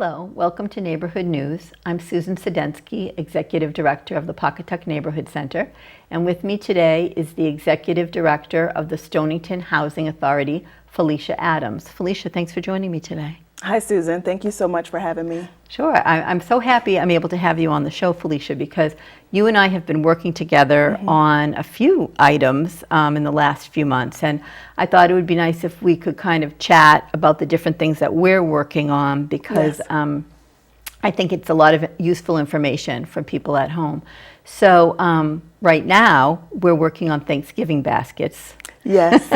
Hello, welcome to Neighborhood News. I'm Susan Sedensky, Executive Director of the Pawcatuck Neighborhood Center, and with me today is the Executive Director of the Stonington Housing Authority, Phylicia Adams. Phylicia, thanks for joining me today. Hi, Susan. Thank you so much for having me. Sure. I'm so happy I'm able to have you on the show, Phylicia, because you and I have been working together on a few items in the last few months, and I thought it would be nice if we could kind of chat about the different things that we're working on, because I think it's a lot of useful information for people at home. So right now, we're working on Thanksgiving baskets. Yes.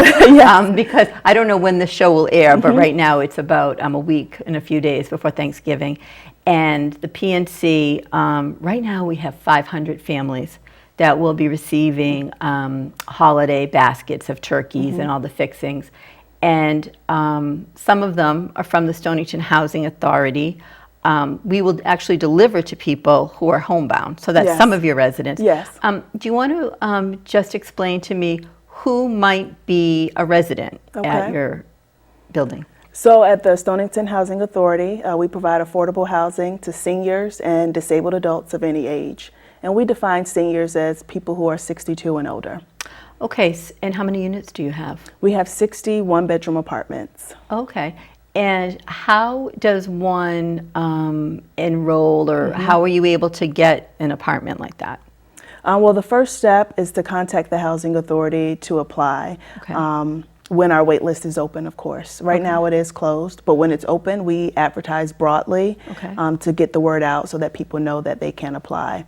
Because I don't know when the show will air, but right now it's about a week and a few days before Thanksgiving. And the PNC, right now we have 500 families that will be receiving holiday baskets of turkeys and all the fixings. And some of them are from the Stonington Housing Authority. We will actually deliver to people who are homebound. So that's some of your residents. Yes. Do you want to just explain to me who might be a resident at your building? So at the Stonington Housing Authority, we provide affordable housing to seniors and disabled adults of any age. And we define seniors as people who are 62 and older. Okay, and how many units do you have? We have 60 one-bedroom apartments. Okay. And how does one enroll, or how are you able to get an apartment like that? Well, the first step is to contact the Housing Authority to apply. When our wait list is open, of course. Right now it is closed, but when it's open, we advertise broadly to get the word out so that people know that they can apply.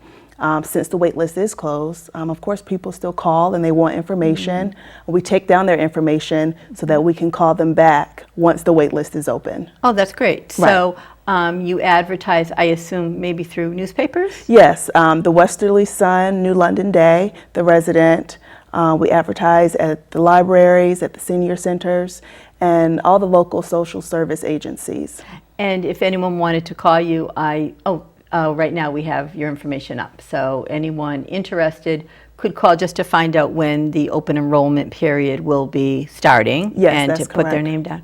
Since the wait list is closed, of course, people still call and they want information. We take down their information so that we can call them back once the wait list is open. Oh, that's great. So you advertise, I assume, maybe through newspapers? Yes, the Westerly Sun, New London Day, The Resident. We advertise at the libraries, at the senior centers, and all the local social service agencies. And if anyone wanted to call you, right now we have your information up. So anyone interested could call just to find out when the open enrollment period will be starting, and to put their name down.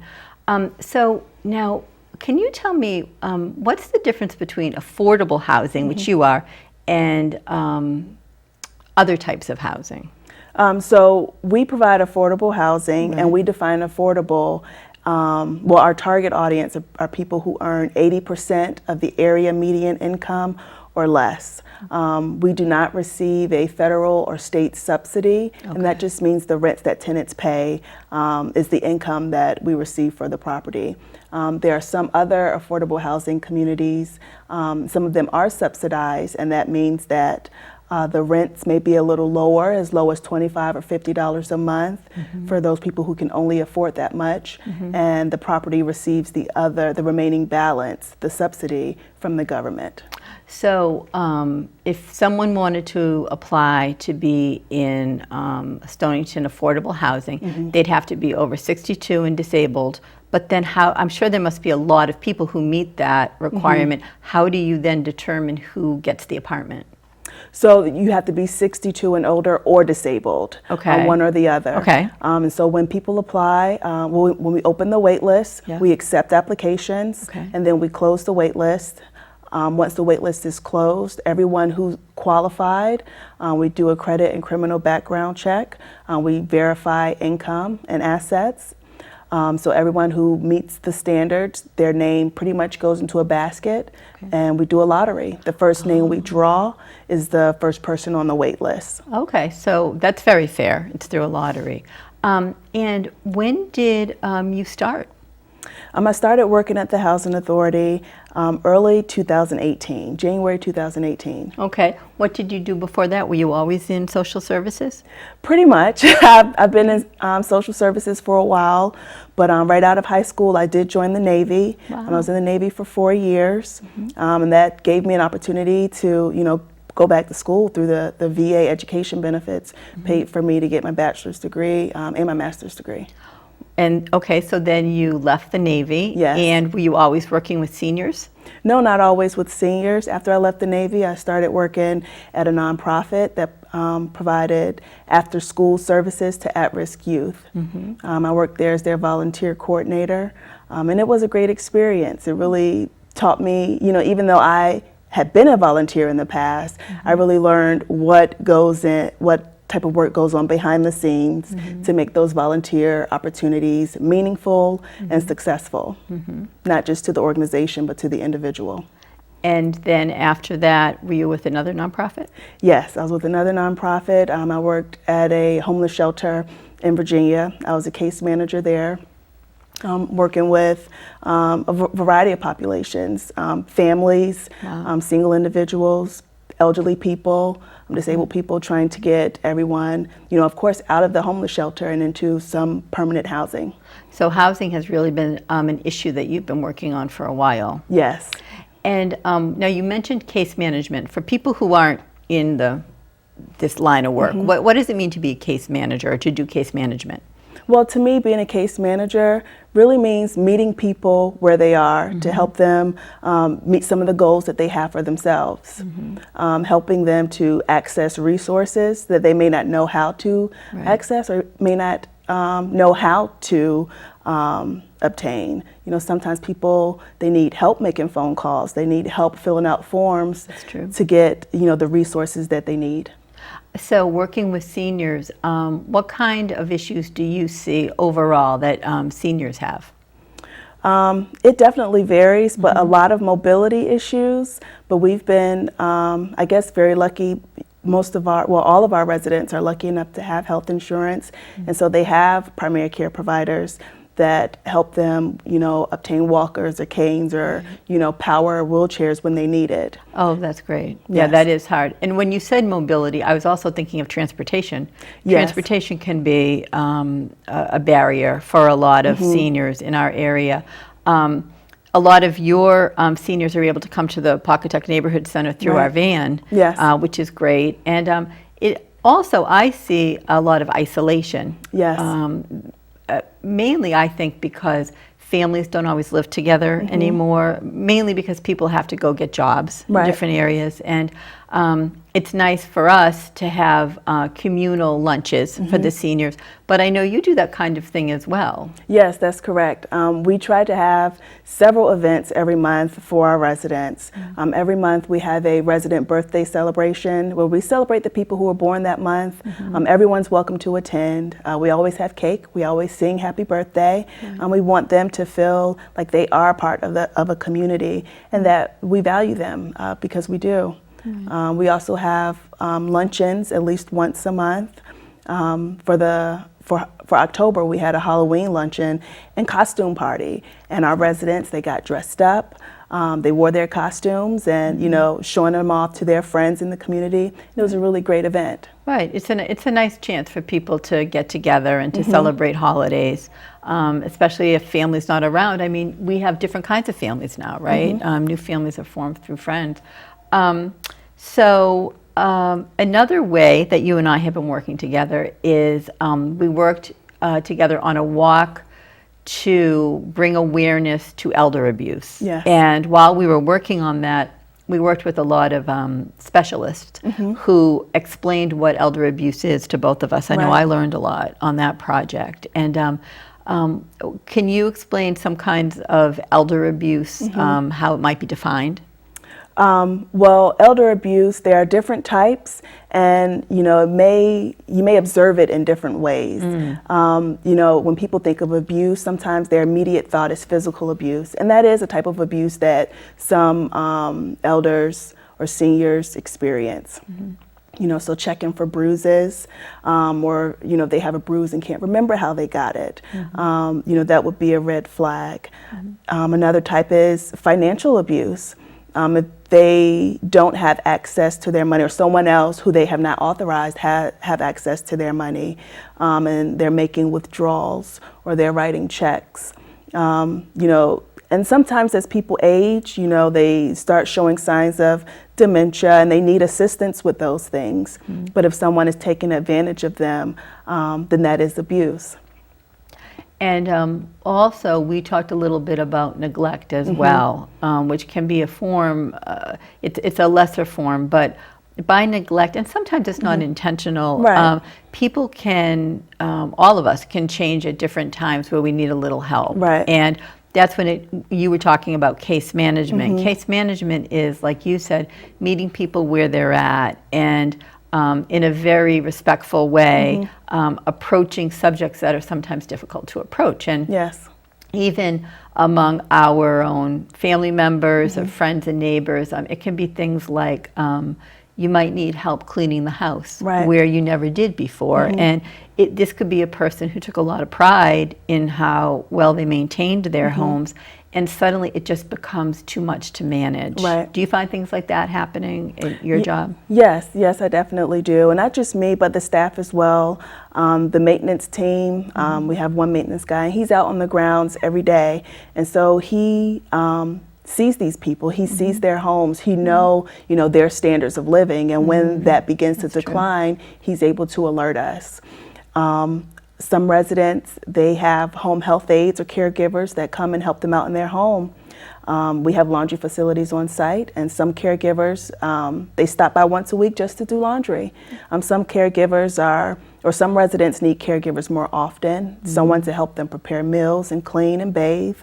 So now, can you tell me what's the difference between affordable housing, which you are, and other types of housing? So we provide affordable housing, and we define affordable. Well, our target audience are people who earn 80% of the area median income or less. We do not receive a federal or state subsidy, and that just means the rents that tenants pay is the income that we receive for the property. There are some other affordable housing communities. Some of them are subsidized, and that means that the rents may be a little lower, as low as $25 or $50 a month for those people who can only afford that much, and the property receives the remaining balance, the subsidy, from the government. So if someone wanted to apply to be in Stonington affordable housing, they'd have to be over 62 and disabled. But then I'm sure there must be a lot of people who meet that requirement. How do you then determine who gets the apartment? So you have to be 62 and older or disabled, one or the other. And so when people apply, when we open the wait list, we accept applications, and then we close the wait list. Once the wait list is closed, everyone who's qualified, we do a credit and criminal background check. We verify income and assets. So everyone who meets the standards, their name pretty much goes into a basket, and we do a lottery. The first name we draw is the first person on the wait list. Okay, so that's very fair. It's through a lottery. And when did you start? I started working at the Housing Authority early 2018, January 2018. Okay. What did you do before that? Were you always in social services? Pretty much. I've been in social services for a while, but right out of high school, I did join the Navy. I was in the Navy for 4 years, and that gave me an opportunity to, go back to school through the VA education benefits, paid for me to get my bachelor's degree and my master's degree. And okay, so then you left the Navy. Yes. And were you always working with seniors? No, not always with seniors. After I left the Navy, I started working at a nonprofit that provided after-school services to at-risk youth. I worked there as their volunteer coordinator, and it was a great experience. It really taught me, you know, even though I had been a volunteer in the past, I really learned what type of work goes on behind the scenes to make those volunteer opportunities meaningful and successful, not just to the organization, but to the individual. And then after that, were you with another nonprofit? Yes, I was with another nonprofit. I worked at a homeless shelter in Virginia. I was a case manager there, working with a variety of populations, families, single individuals, elderly people, disabled people, trying to get everyone, you know, of course, out of the homeless shelter and into some permanent housing. So housing has really been an issue that you've been working on for a while. Yes. And now you mentioned case management. For people who aren't in this line of work, what does it mean to be a case manager or to do case management? Well, to me, being a case manager really means meeting people where they are to help them meet some of the goals that they have for themselves, helping them to access resources that they may not know how to access or may not know how to obtain. You know, sometimes people, they need help making phone calls. They need help filling out forms to get, you know, the resources that they need. So working with seniors, what kind of issues do you see overall that seniors have? It definitely varies, but a lot of mobility issues. But we've been, I guess, very lucky. All of our residents are lucky enough to have health insurance, and so they have primary care providers that help them, you know, obtain walkers or canes or, you know, power wheelchairs when they need it. Oh, that's great. Yeah, that is hard. And when you said mobility, I was also thinking of transportation. Transportation can be a barrier for a lot of seniors in our area. A lot of your seniors are able to come to the Pawcatuck Neighborhood Center through our van, which is great. And it also, I see a lot of isolation. Mainly, I think, because families don't always live together anymore, mainly because people have to go get jobs in different areas. And it's nice for us to have communal lunches for the seniors, but I know you do that kind of thing as well. Yes, that's correct. We try to have several events every month for our residents. Every month we have a resident birthday celebration where we celebrate the people who were born that month. Everyone's welcome to attend. We always have cake. We always sing happy birthday. We want them to feel like they are part of a community and that we value them because we do. We also have luncheons at least once a month. For October, we had a Halloween luncheon and costume party, and our residents, they got dressed up. They wore their costumes and, you know, showing them off to their friends in the community. It was a really great event. Right. It's a nice chance for people to get together and to celebrate holidays, especially if family's not around. I mean, we have different kinds of families now, right? New families are formed through friends. So another way that you and I have been working together is we worked together on a walk to bring awareness to elder abuse. And while we were working on that, we worked with a lot of specialists who explained what elder abuse is to both of us. I know I learned a lot on that project. And can you explain some kinds of elder abuse, how it might be defined? Well, elder abuse, there are different types, and you know, you may observe it in different ways. You know, when people think of abuse, sometimes their immediate thought is physical abuse, and that is a type of abuse that some elders or seniors experience. You know, so checking for bruises, or, you know, they have a bruise and can't remember how they got it. You know, that would be a red flag. Another type is financial abuse. If they don't have access to their money, or someone else who they have not authorized have access to their money, and they're making withdrawals or they're writing checks. You know, and sometimes as people age, you know, they start showing signs of dementia and they need assistance with those things. But if someone is taking advantage of them, then that is abuse. And also, we talked a little bit about neglect as well, which can be a form, it's a lesser form, but by neglect, and sometimes it's not intentional, people can, all of us can change at different times where we need a little help. And that's when you were talking about case management. Case management is, like you said, meeting people where they're at and in a very respectful way, approaching subjects that are sometimes difficult to approach. And Yes. even among our own family members or friends and neighbors, it can be things like you might need help cleaning the house where you never did before. And this could be a person who took a lot of pride in how well they maintained their homes, and suddenly it just becomes too much to manage. Right. Do you find things like that happening in your job? Yes, I definitely do. And not just me, but the staff as well. The maintenance team, we have one maintenance guy, and he's out on the grounds every day. And so he sees these people, he sees their homes, he know their standards of living, and when that begins to decline, he's able to alert us. Some residents, they have home health aides or caregivers that come and help them out in their home. We have laundry facilities on site, and some caregivers, they stop by once a week just to do laundry. Some caregivers or some residents need caregivers more often, someone to help them prepare meals and clean and bathe.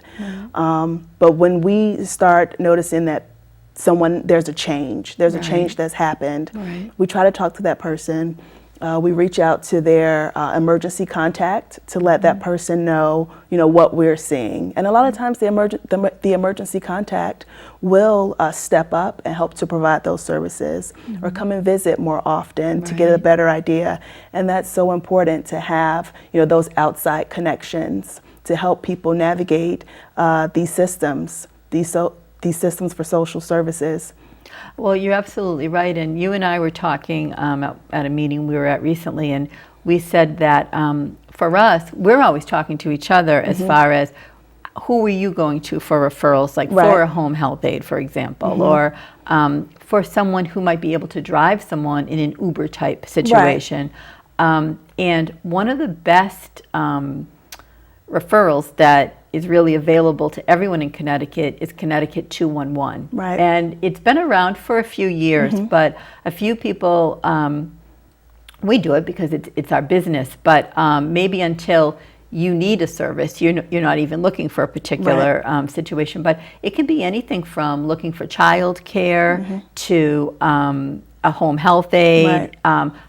But when we start noticing that there's a change that's happened, we try to talk to that person. We reach out to their emergency contact to let that person know, what we're seeing. And a lot of times the emergency contact will step up and help to provide those services or come and visit more often to get a better idea. And that's so important to have, those outside connections to help people navigate these systems for social services. Well, you're absolutely right. And you and I were talking at a meeting we were at recently, and we said that for us, we're always talking to each other as far as who are you going to for referrals, like for a home health aide, for example, or for someone who might be able to drive someone in an Uber type situation. And one of the best referrals that is really available to everyone in Connecticut is Connecticut 211. Right. And it's been around for a few years, but a few people, we do it because it's our business, but maybe until you need a service, you're not even looking for a particular situation. But it can be anything from looking for child care to a home health aide,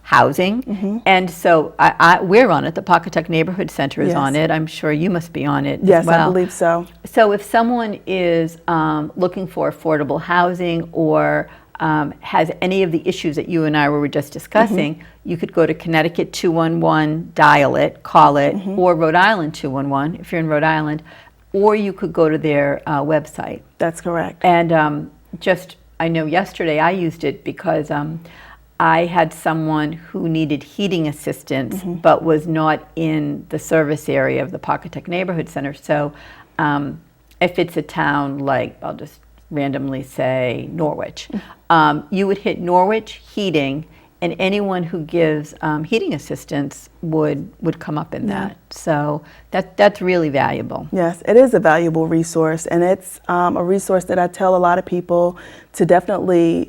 housing. And so we're on it. The Pawcatuck Neighborhood Center is on it. I'm sure you must be on it as well. Yes, I believe so. So if someone is looking for affordable housing or has any of the issues that you and I were just discussing, you could go to Connecticut 211, dial it, call it, or Rhode Island 211 if you're in Rhode Island, or you could go to their website. That's correct. And I know yesterday I used it because I had someone who needed heating assistance but was not in the service area of the Pawcatuck Neighborhood Center. So if it's a town like, I'll just randomly say Norwich, you would hit Norwich Heating, and anyone who gives heating assistance would come up in that. So that's really valuable. Yes, it is a valuable resource, and it's a resource that I tell a lot of people to definitely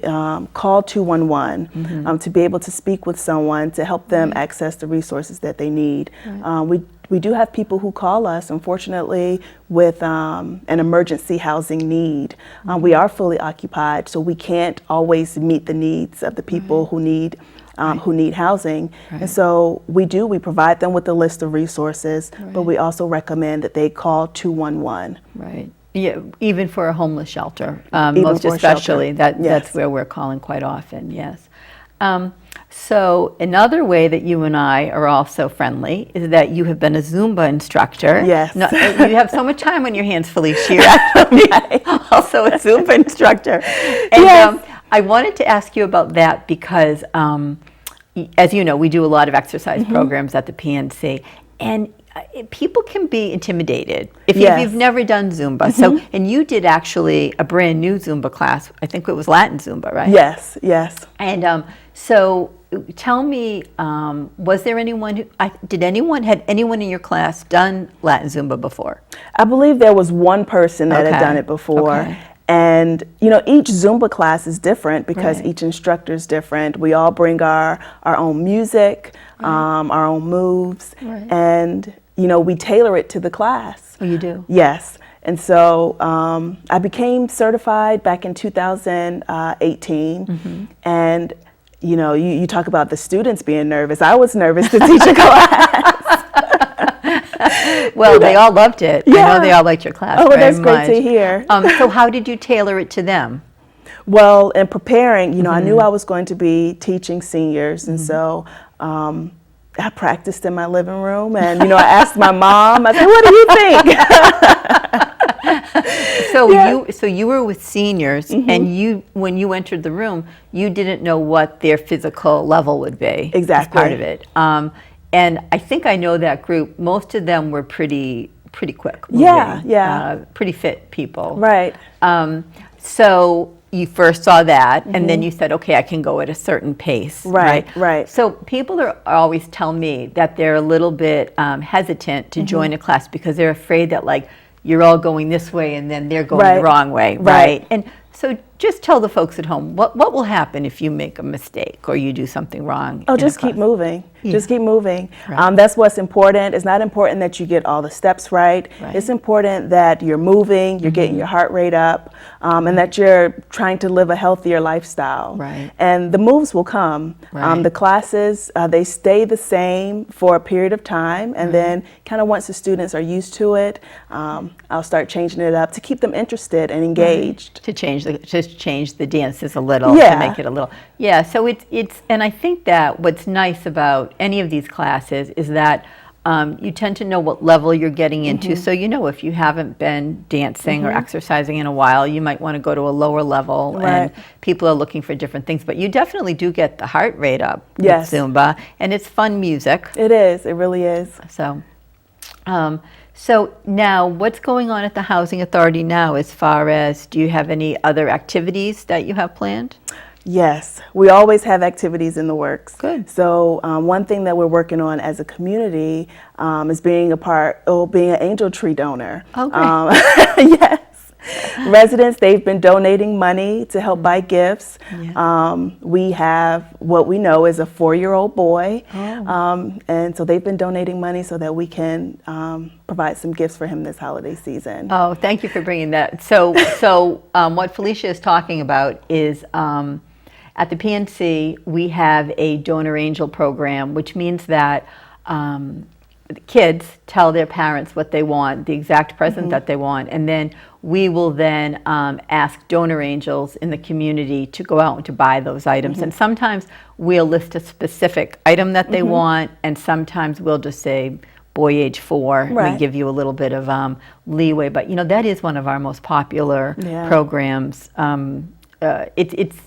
call 211 to be able to speak with someone to help them access the resources that they need. We do have people who call us, unfortunately, with an emergency housing need. We are fully occupied, so we can't always meet the needs of the people who need housing. And so we provide them with a list of resources, but we also recommend that they call 211. Right. Yeah, even for a homeless shelter, most especially. That's where we're calling quite often, yes. So another way that you and I are also friendly is that you have been a Zumba instructor. Yes. No, you have so much time on your hands, Phylicia. You're actually also a Zumba instructor. And I wanted to ask you about that because, as you know, we do a lot of exercise programs at the PNC. And people can be intimidated if you've never done Zumba. So, and you did actually a brand new Zumba class. I think it was Latin Zumba, right? Yes. And so tell me, was there anyone had anyone in your class done Latin Zumba before? I believe there was one person that had done it before. Okay. And, each Zumba class is different because each instructor is different. We all bring our own music, our own moves, and, we tailor it to the class. Oh, you do? Yes. And so I became certified back in 2018. And, you know, you talk about the students being nervous. I was nervous to teach a class. Well, they all loved it. Yeah. I know they all liked your class Oh, well, very that's great much. to hear. So how did you tailor it to them? Well, in preparing, you know, I knew I was going to be teaching seniors, and so I practiced in my living room, and, you know, I asked my mom, I said, what do you think? So you were with seniors, and when you entered the room, you didn't know what their physical level would be. Exactly. As part of it. And I think I know that group. Most of them were pretty quick moving. Yeah. Pretty fit people. Right. So you first saw that, and then you said, okay, I can go at a certain pace. Right. So people are always tell me that they're a little bit hesitant to join a class because they're afraid that, like, you're all going this way and then they're going the wrong way, right? And so just tell the folks at home, what will happen if you make a mistake or you do something wrong? Oh, just keep moving. Yeah. Just keep moving. Right. That's what's important. It's not important that you get all the steps right. It's important that you're moving, you're getting your heart rate up, and that you're trying to live a healthier lifestyle. Right. And the moves will come. Right. The classes, they stay the same for a period of time, and then kind of once the students are used to it, I'll start changing it up to keep them interested and engaged. To change the dances a little, to make it a little. Yeah, so it's and I think that what's nice about any of these classes is that you tend to know what level you're getting into. So you know if you haven't been dancing or exercising in a while, you might want to go to a lower level. And people are looking for different things. But you definitely do get the heart rate up with Zumba. And it's fun music. It is. It really is. So, so now what's going on at the Housing Authority now as far as, do you have any other activities that you have planned? Yes, we always have activities in the works. Good. So one thing that we're working on as a community is being an angel tree donor. Oh, great. Yes. Residents, they've been donating money to help buy gifts. We have what we know is a 4-year-old boy. And so they've been donating money so that we can provide some gifts for him this holiday season. Oh, thank you for bringing that. So what Phylicia is talking about is at the PNC, we have a donor angel program, which means that kids tell their parents what they want, the exact present that they want, and then we will then ask donor angels in the community to go out and to buy those items. And sometimes we'll list a specific item that they want, and sometimes we'll just say, boy age 4, we give you a little bit of leeway. But, you know, that is one of our most popular programs. It's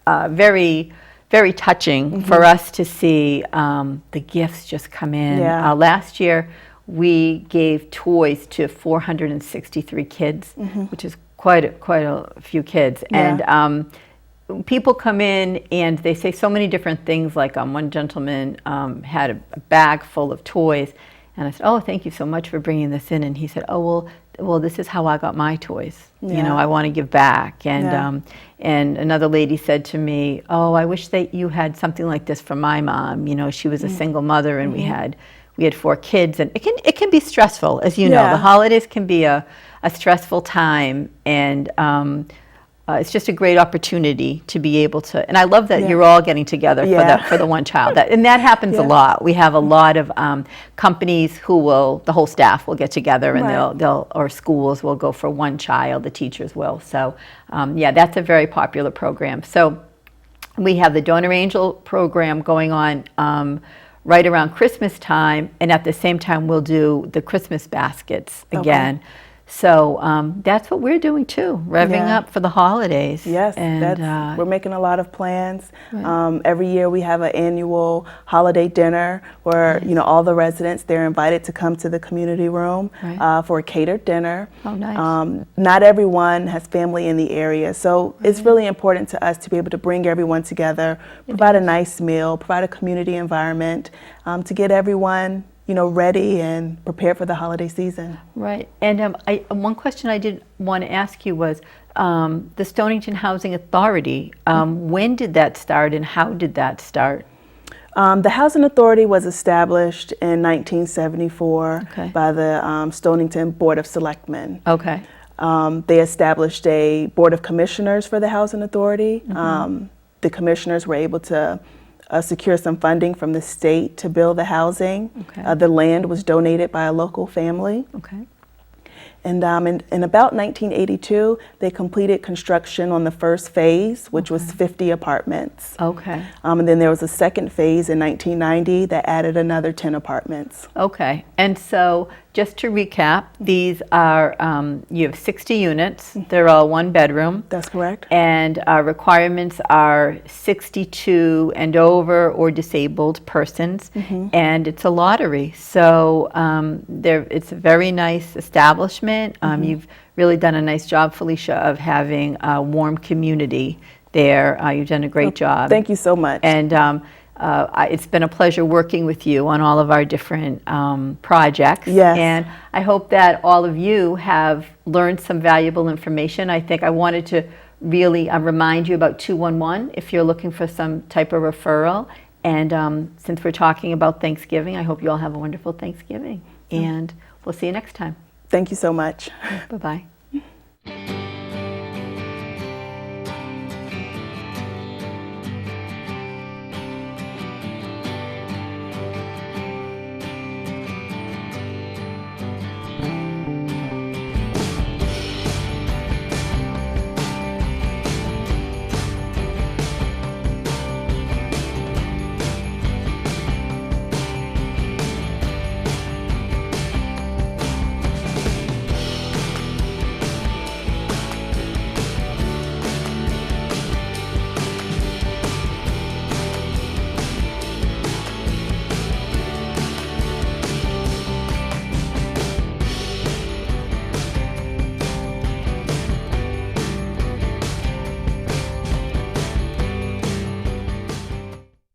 very, very touching for us to see the gifts just come in. Last year, we gave toys to 463 kids, which is quite a few kids. And people come in and they say so many different things. Like one gentleman had a bag full of toys, and I said, "Oh, thank you so much for bringing this in." And he said, "Oh, well, this is how I got my toys. You know, I want to give back." And and another lady said to me, "Oh, I wish that you had something like this for my mom. You know, she was a single mother, and we had 4 kids, and it can be stressful, as you know. The holidays can be a stressful time, and it's just a great opportunity to be able to. And I love that you're all getting together for the one child. And that happens a lot. We have a lot of companies the whole staff will get together, and they'll or schools will go for one child. The teachers will. So that's a very popular program. So we have the Donor Angel program going on right around Christmas time, and at the same time we'll do the Christmas baskets again. So that's what we're doing too, revving up for the holidays. Yes, and we're making a lot of plans. Every year we have an annual holiday dinner where you know all the residents, they're invited to come to the community room for a catered dinner. Oh, nice. Not everyone has family in the area, so it's really important to us to be able to bring everyone together, provide a nice meal, provide a community environment to get everyone ready and prepared for the holiday season. Right. And one question I did want to ask you was the Stonington Housing Authority. When did that start, and how did that start? The Housing Authority was established in 1974 Okay. by the Stonington Board of Selectmen. Okay. They established a Board of Commissioners for the Housing Authority. The commissioners were able to secure some funding from the state to build the housing. Okay. The land was donated by a local family. Okay. And in about 1982, they completed construction on the first phase, which was 50 apartments. Okay. And then there was a second phase in 1990 that added another 10 apartments. Okay. And so just to recap, these are, you have 60 units. They're all one bedroom. That's correct. And our requirements are 62 and over or disabled persons. And it's a lottery. So it's a very nice establishment. You've really done a nice job, Phylicia, of having a warm community there. You've done a great job. Thank you so much. And it's been a pleasure working with you on all of our different projects. Yes. And I hope that all of you have learned some valuable information. I think I wanted to really remind you about 211 if you're looking for some type of referral. And since we're talking about Thanksgiving, I hope you all have a wonderful Thanksgiving. And we'll see you next time. Thank you so much. Bye-bye.